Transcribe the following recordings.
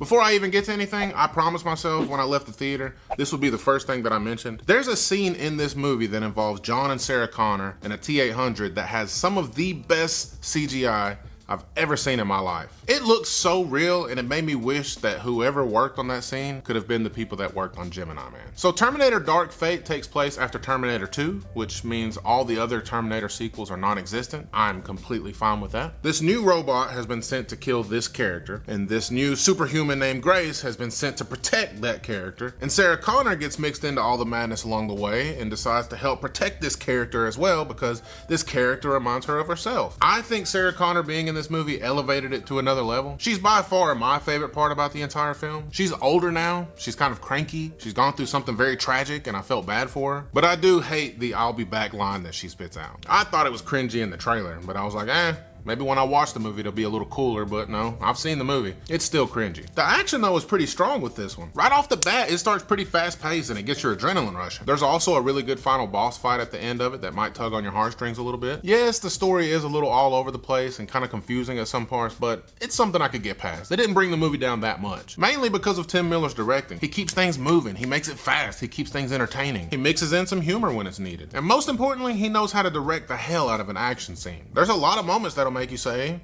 Before I even get to anything, I promised myself when I left the theater, this would be the first thing that I mentioned. There's a scene in this movie that involves John and Sarah Connor in a T-800 that has some of the best CGI I've ever seen in my life. It looked so real, and it made me wish that whoever worked on that scene could have been the people that worked on Gemini Man. So Terminator Dark Fate takes place after Terminator 2, which means all the other Terminator sequels are non-existent. I'm completely fine with that. This new robot has been sent to kill this character, and this new superhuman named Grace has been sent to protect that character. And Sarah Connor gets mixed into all the madness along the way and decides to help protect this character as well because this character reminds her of herself. I think Sarah Connor being in this movie elevated it to another level. She's by far my favorite part about the entire film. She's older now, she's kind of cranky, she's gone through something very tragic and I felt bad for her. But I do hate the "I'll be back" line that she spits out. I thought it was cringy in the trailer, but I was like, maybe when I watch the movie it'll be a little cooler, but no, I've seen the movie. It's still cringy. The action though is pretty strong with this one. Right off the bat, it starts pretty fast paced and it gets your adrenaline rushing. There's also a really good final boss fight at the end of it that might tug on your heartstrings a little bit. Yes, the story is a little all over the place and kind of confusing at some parts, but it's something I could get past. They didn't bring the movie down that much. Mainly because of Tim Miller's directing. He keeps things moving, he makes it fast, he keeps things entertaining. He mixes in some humor when it's needed. And most importantly, he knows how to direct the hell out of an action scene. There's a lot of moments that'll make you say,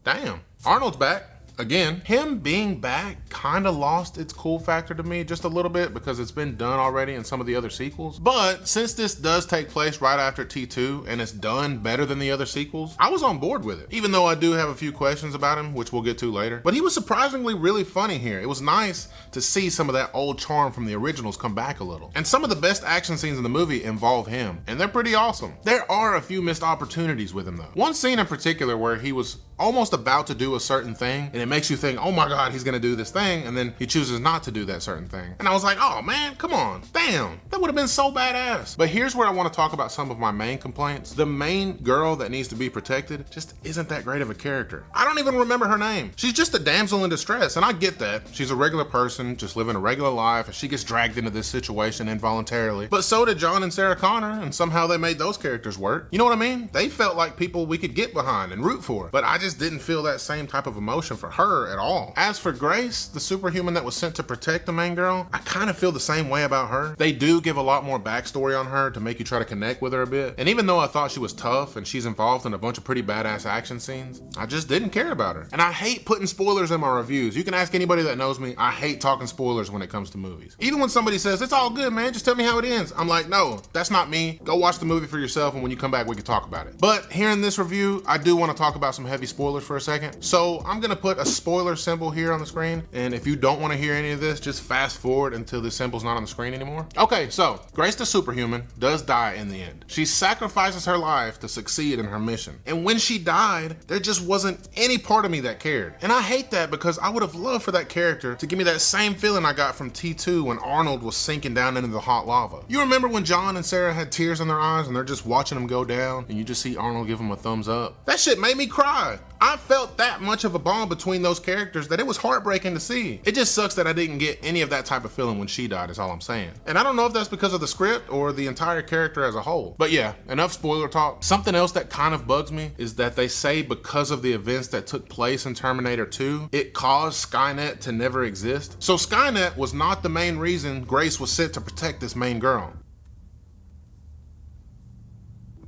damn, Arnold's back. Again, him being back kind of lost its cool factor to me just a little bit because it's been done already in some of the other sequels. But since this does take place right after T2 and it's done better than the other sequels, I was on board with it. Even though I do have a few questions about him, which we'll get to later. But he was surprisingly really funny here. It was nice to see some of that old charm from the originals come back a little. And some of the best action scenes in the movie involve him, and they're pretty awesome. There are a few missed opportunities with him though. One scene in particular where he was almost about to do a certain thing and it makes you think, oh my God, he's gonna do this thing, and then he chooses not to do that certain thing. And I was like, oh man, come on, damn, that would have been so badass. But here's where I want to talk about some of my main complaints. The main girl that needs to be protected just isn't that great of a character. I don't even remember her name. She's just a damsel in distress, and I get that. She's a regular person, just living a regular life, and she gets dragged into this situation involuntarily. But so did John and Sarah Connor, and somehow they made those characters work. You know what I mean? They felt like people we could get behind and root for, but I just didn't feel that same type of emotion for her at all. As for Grace, the superhuman that was sent to protect the main girl, I kind of feel the same way about her. They do give a lot more backstory on her to make you try to connect with her a bit. And even though I thought she was tough and she's involved in a bunch of pretty badass action scenes, I just didn't care about her. And I hate putting spoilers in my reviews. You can ask anybody that knows me, I hate talking spoilers when it comes to movies. Even when somebody says, it's all good, man, just tell me how it ends. I'm like, no, that's not me. Go watch the movie for yourself, and when you come back, we can talk about it. But here in this review, I do want to talk about some heavy spoilers for a second. So I'm gonna put a spoiler symbol here on the screen, and if you don't want to hear any of this, just fast forward until the symbol's not on the screen anymore. Okay, so Grace the superhuman does die in the end. She sacrifices her life to succeed in her mission. And when she died, there just wasn't any part of me that cared. And I hate that because I would have loved for that character to give me that same feeling I got from T2 when Arnold was sinking down into the hot lava. You remember when John and Sarah had tears in their eyes and they're just watching him go down and you just see Arnold give him a thumbs up? That shit made me cry. I felt that much of a bond between those characters that it was heartbreaking to see. It just sucks that I didn't get any of that type of feeling when she died, is all I'm saying. And I don't know if that's because of the script or the entire character as a whole. But yeah, enough spoiler talk. Something else that kind of bugs me is that they say because of the events that took place in Terminator 2, it caused Skynet to never exist. So Skynet was not the main reason Grace was sent to protect this main girl.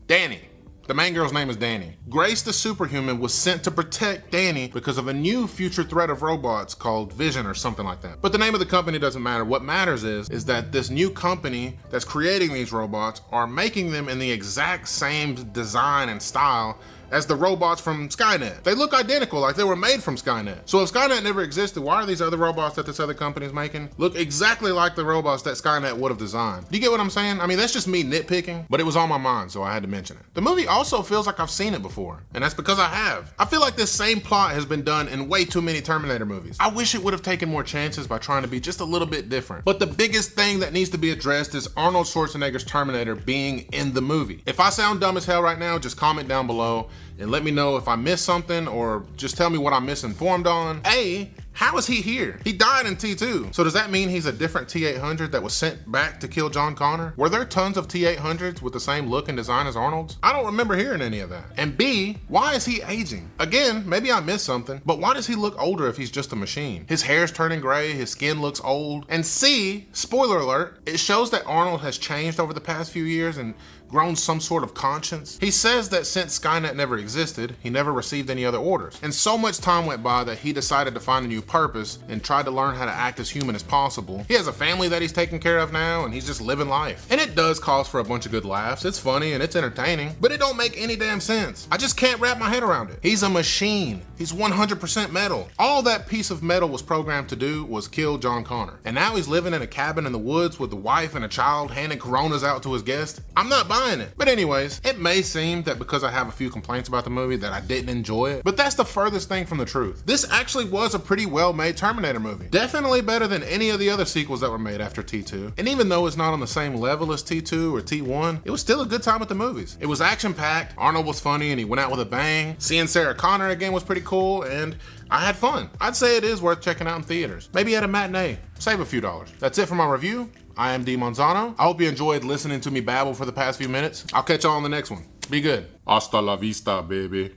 Danny. The main girl's name is Danny. Grace the superhuman was sent to protect Danny because of a new future threat of robots called Vision or something like that. But the name of the company doesn't matter. What matters is that this new company that's creating these robots are making them in the exact same design and style as the robots from Skynet. They look identical, like they were made from Skynet. So if Skynet never existed, why are these other robots that this other company is making look exactly like the robots that Skynet would have designed? Do you get what I'm saying? I mean, that's just me nitpicking, but it was on my mind, so I had to mention it. The movie also feels like I've seen it before, and that's because I have. I feel like this same plot has been done in way too many Terminator movies. I wish it would have taken more chances by trying to be just a little bit different. But the biggest thing that needs to be addressed is Arnold Schwarzenegger's Terminator being in the movie. If I sound dumb as hell right now, just comment down below and let me know if I missed something or just tell me what I'm misinformed on. A, How is he here? He died in T2. So does that mean he's a different T-800 that was sent back to kill John Connor? Were there tons of T-800s with the same look and design as Arnold's? I don't remember hearing any of that. And B, why is he aging? Again, maybe I missed something, but why does he look older if he's just a machine? His hair's turning gray, his skin looks old. And C, spoiler alert, it shows that Arnold has changed over the past few years and grown some sort of conscience. He says that since Skynet never existed, he never received any other orders. And so much time went by that he decided to find a new purpose and tried to learn how to act as human as possible. He has a family that he's taking care of now, and he's just living life. And it does cause for a bunch of good laughs. It's funny and it's entertaining, but it don't make any damn sense. I just can't wrap my head around it. He's a machine. He's 100% metal. All that piece of metal was programmed to do was kill John Connor. And now he's living in a cabin in the woods with a wife and a child, handing Coronas out to his guests. I'm not buying it. But anyways, it may seem that because I have a few complaints about the movie that I didn't enjoy it, but that's the furthest thing from the truth. This actually was a pretty well-made Terminator movie. Definitely better than any of the other sequels that were made after T2. And even though it's not on the same level as T2 or T1, it was still a good time at the movies. It was action-packed, Arnold was funny and he went out with a bang, seeing Sarah Connor again was pretty cool, and I had fun. I'd say it is worth checking out in theaters. Maybe at a matinee. Save a few dollars. That's it for my review. I am D. Monzano. I hope you enjoyed listening to me babble for the past few minutes. I'll catch y'all on the next one. Be good. Hasta la vista, baby.